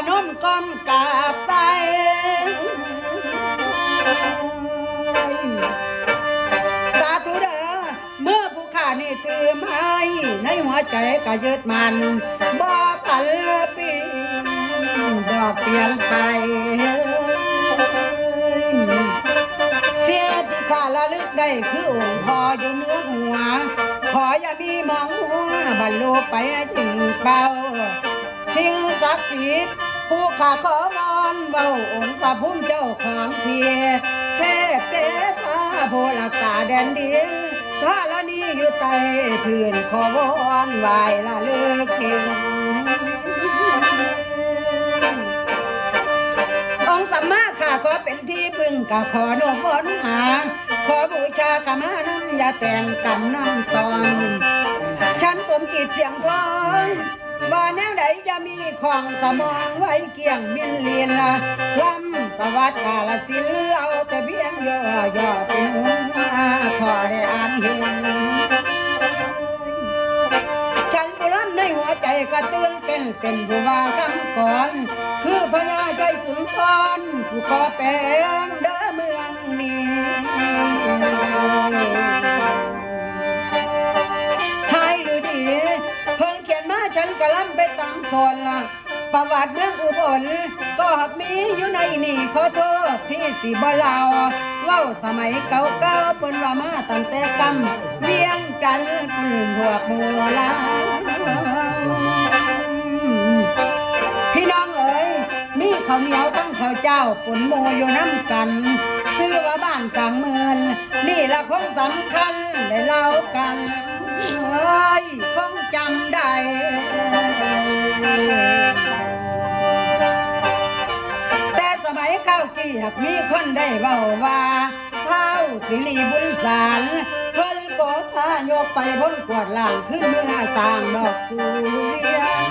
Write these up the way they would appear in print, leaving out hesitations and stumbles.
นมก้มกราบไตสาธุเด้อเมื่อผู้ข้านี่ถือไม้ในหัวใจก็ยึดมันบ่ผันปีดอกเปลี่ยนไปเสียที่ข้าระลึกได้คือองค์พ่ออยู่เนื้อหัวขออย่ามีมองหัวบรรลุไปถึงเป้าสิ่งศักดิ์สิทธิ์ผู้ข้าขอวอนเบาองค์พระพุ่มเจ้าของเทียเทพเทพาโพลักษาแดนดินถ้าละนี้อยู่ใต้พื้นขอวอนไหวละเลิกเก่งองค์สัมมาข้าขอเป็นที่พึ่งก็ขอโนมนหาขอบูชากรรมาน้ำอย่าแต่งกันน้ำตองฉันสมกิจเสียงทองว่าแนวใดจะมีของสมองไว้เกี่ยงมินเลียนละลำประวัติกาลสินเอาแต่เพียงย่อเป็นหัวขอได้อ่านเห็นฉันผู้ล้ำในหัวใจกระตื้นเต้นเป็นผู้ว่าคำก่อนคือพญาใจสุนทรผู้ก่อแปลงเด้อเมืองนี้ให้ดูดีเพิ่นเขียนมาฉันกะล้ำไปตามส่วนละประวัติเมืองอุบลก็หักมีอยู่ในนี่ขอโทษที่สิบ่เล่าเว้าสมัยเก่าๆเพิ่นว่ามาตั้งแต่กำเวียงจันทน์ปืนหัวหัวลาพี่น้องเอ๋ยมีข้าวเหนียวตั้งข้าวเจ้าปุ่นโมอยู่น้ำกันซื้อว่าบ้านกลางเมืองนี่ละคงสำคัญได้เล่ากันเฮ้ยคงจำได้แต่สมัยข้าวกี้หากมีคนได้เบาว่าเท้าสิริบุญสารเพิ่นโกธายกไปพ้นกวดล่างขึ้นเมื่อสร้างดอกสุเรียน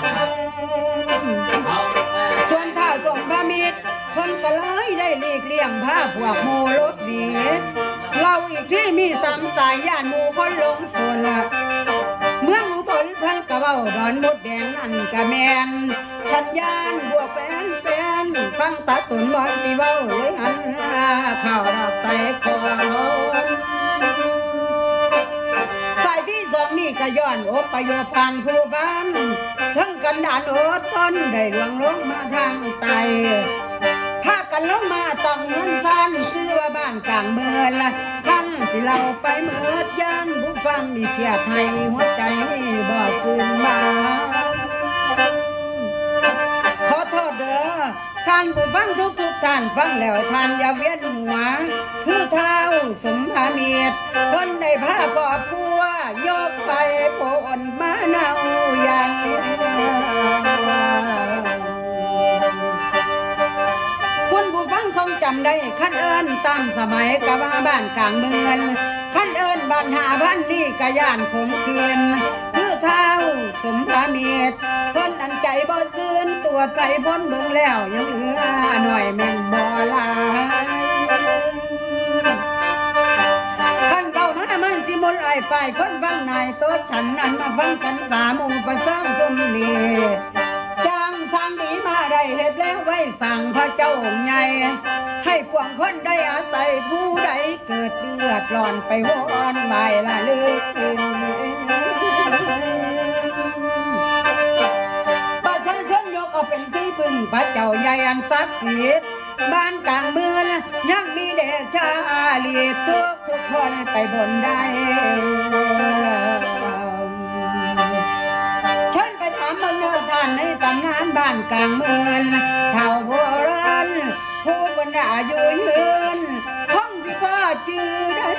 ส่วนถ้าส่งพระมิตรคนก็เลยได้หลีกเลี่ยงผ้าพวกโมลดดีเราอีกที่มีสามสายย่านหมู่คนลงส่วนละเมืองอุบลพันกะเบ้าดอนมดแดงนั่นกะแมนขันยานบวกแฟนฟังตาตุนบอลที่เบ้าเลยหันข่าวดอกใส่คอนสายที่สองนี่ก็ย้อนอพยพผ่านผู้บ้านทั้งกันดานอดต้นได้หลวงลงมาทางใต้พากันลงมาต้องเงินสั้นซื้อว่าบ้านกลางเมืองละท่านที่เราไปเมิดยันผู้ฟังมีเกียรติให้หัวใจบ่ซื่นมาขอโทษเด้อท่านผู้ฟังทุกท่านฟังแล้วท่านอย่าเวียนหัวคือเท้าสมภาเมียดคนในผ้าครอบครัวยกไปโผล่มาเนาอย่างคุณผู้ฟังคงจำได้ขั้นเอิญตามสมัยกะว่าบ้านกลางเมืองขั้นเอิญบ้านหาพันนี่กะย่านขมเคืนคือเท้าสมภาเมียดคนอันใจบ่ซื่นตรวจไปพ้นเบิ่งแล้วยังเหลือหน่อยแม่นบ่ลายขั้นเบามามันสิมนไอไปคนฟังนายโต๊ะฉันนั้นมาฟังกันสามูประสามสมนีจ้างสร้างดีมาได้เฮ็ดแล้วไว้สั่งพระเจ้าองค์ใหญ่ให้พวกคนได้อาศัยผู้ใดเกิดเดือดร้อนไปวอนไหวละเลยประชาชนยกเอาเป็นที่พึ่งพระเจ้าใหญ่อันศักดิ์สิทธิ์บ้านกลางเมืองยังมีเด็กชาลีทุกคนไปบนได้ฉันไปถามเมืองเนื้อท่านในตำนานบ้านกลางเมืองเท่าโบราณผู้คนอายุยืนคงที่พ่อจือได้